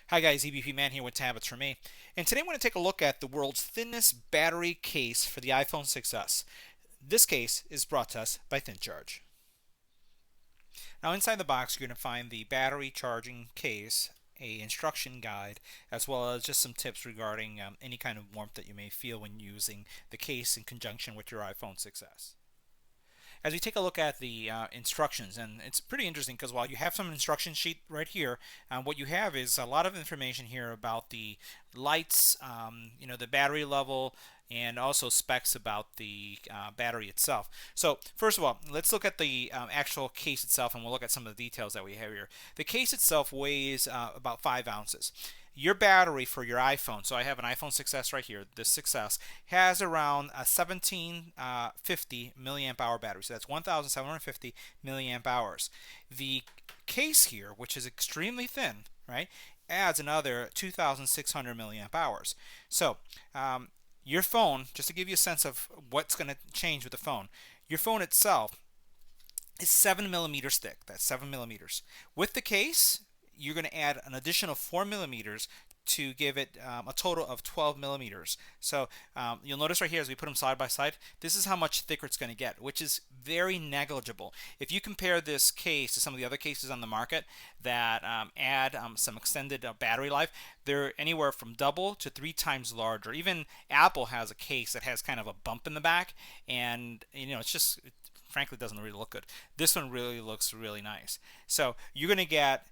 Hi guys, EBPMAN here with Tablets for Me. And today I'm going to take a look at the world's thinnest battery case for the iPhone 6s. This case is brought to us by ThinCharge. Now inside the box you're going to find the battery charging case, a instruction guide, as well as just some tips regarding any kind of warmth that you may feel when using the case in conjunction with your iPhone 6s. As we take a look at the instructions, and it's pretty interesting because while you have some instruction sheet right here, what you have is a lot of information here about the lights, the battery level, and also specs about the battery itself. So first of all, let's look at the actual case itself, and we'll look at some of the details that we have here. The case itself weighs about 5 ounces. Your battery for your iPhone, so I have an iPhone 6s right here, this 6s, has around a 1750 milliamp hour battery. So that's 1750 milliamp hours. The case here, which is extremely thin, right, adds another 2600 milliamp hours. So your phone, just to give you a sense of what's going to change with the phone, your phone itself is 7 millimeters thick. That's 7 millimeters. With the case, you're going to add an additional 4 millimeters to give it a total of 12 millimeters. So you'll notice right here as we put them side by side, this is how much thicker it's going to get, which is very negligible. If you compare this case to some of the other cases on the market that add some extended battery life, they're anywhere from double to 3 times larger. Even Apple has a case that has kind of a bump in the back, and it's just, frankly, doesn't really look good. This one really looks really nice. So you're going to get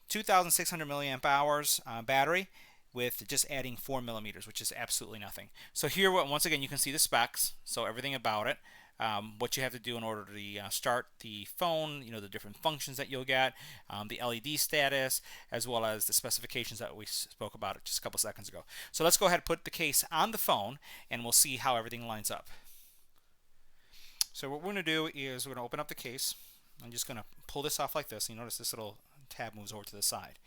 2,600 milliamp hours battery with just adding 4 millimeters, which is absolutely nothing. So here, once again, you can see the specs, so everything about it. What you have to do in order to start the phone, the different functions that you'll get, the LED status, as well as the specifications that we spoke about just a couple seconds ago. So let's go ahead and put the case on the phone, and we'll see how everything lines up. So what we're going to do is we're going to open up the case. I'm just going to pull this off like this. You notice this little tab moves over to the side.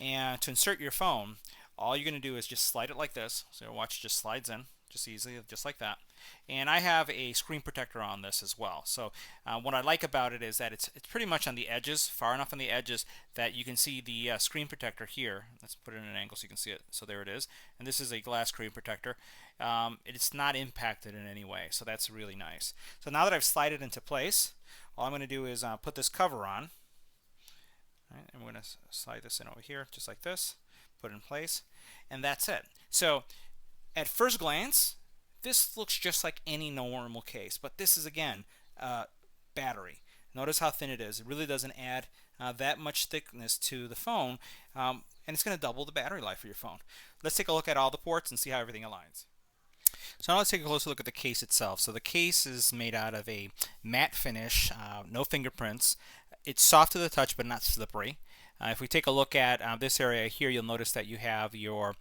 And to insert your phone, all you're going to do is just slide it like this. So watch, it just slides in just easily, just like that. And I have a screen protector on this as well. So what I like about it is that it's pretty much on the edges, far enough on the edges that you can see the screen protector here. Let's put it in an angle so you can see it. So there it is. And this is a glass screen protector. It's not impacted in any way, so that's really nice. So now that I've slid it into place, all I'm going to do is put this cover on. Right, and we're going to slide this in over here just like this, put it in place, and that's it. So at first glance, this looks just like any normal case, but this is, again, battery. Notice how thin it is. It really doesn't add that much thickness to the phone, and it's going to double the battery life for your phone. Let's take a look at all the ports and see how everything aligns. So now let's take a closer look at the case itself. So the case is made out of a matte finish, no fingerprints. It's soft to the touch but not slippery. If we take a look at this area here, you'll notice that you have your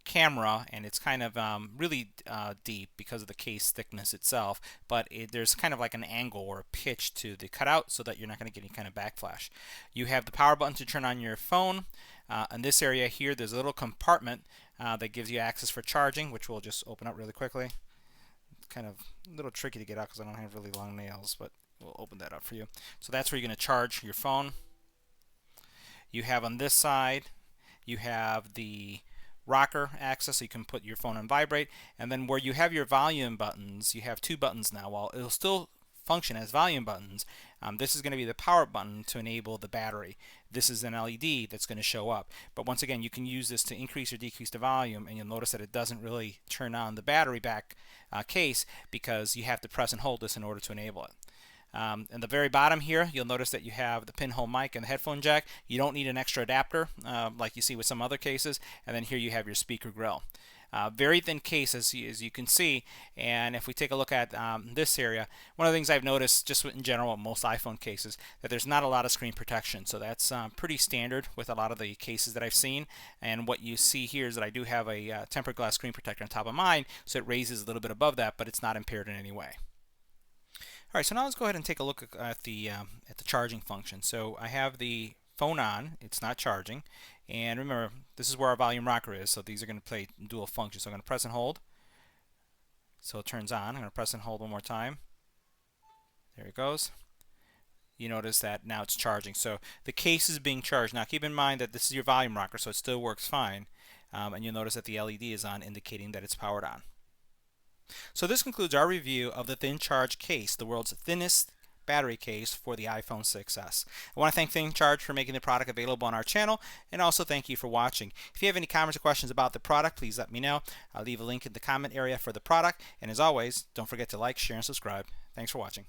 camera, and it's kind of really deep because of the case thickness itself, but there's kind of like an angle or a pitch to the cutout so that you're not going to get any kind of backflash. You have the power button to turn on your phone. In this area here, there's a little compartment that gives you access for charging, which we'll just open up really quickly. It's kind of a little tricky to get out because I don't have really long nails, but we'll open that up for you. So that's where you're going to charge your phone. You have on this side, you have the rocker access, so you can put your phone on vibrate, and then where you have your volume buttons, you have 2 buttons now. While it'll still function as volume buttons, this is going to be the power button to enable the battery. This is an LED that's going to show up, but once again, you can use this to increase or decrease the volume, and you'll notice that it doesn't really turn on the battery back case because you have to press and hold this in order to enable it. In the very bottom here, you'll notice that you have the pinhole mic and the headphone jack. You don't need an extra adapter like you see with some other cases. And then here you have your speaker grill. Very thin case as you can see. And if we take a look at this area, one of the things I've noticed just in general with most iPhone cases, that there's not a lot of screen protection. So that's pretty standard with a lot of the cases that I've seen. And what you see here is that I do have a tempered glass screen protector on top of mine, so it raises a little bit above that, but it's not impaired in any way. Alright, so now let's go ahead and take a look at the charging function. So I have the phone on, it's not charging, and remember, this is where our volume rocker is, so these are going to play dual function. So I'm going to press and hold, so it turns on. I'm going to press and hold one more time. There it goes. you notice that now it's charging. So the case is being charged. Now keep in mind that this is your volume rocker, so it still works fine. And you'll notice that the LED is on, indicating that it's powered on. So this concludes our review of the ThinCharge case, the world's thinnest battery case for the iPhone 6s. I want to thank ThinCharge for making the product available on our channel, and also thank you for watching. If you have any comments or questions about the product, please let me know. I'll leave a link in the comment area for the product, and as always, don't forget to like, share, and subscribe. Thanks for watching.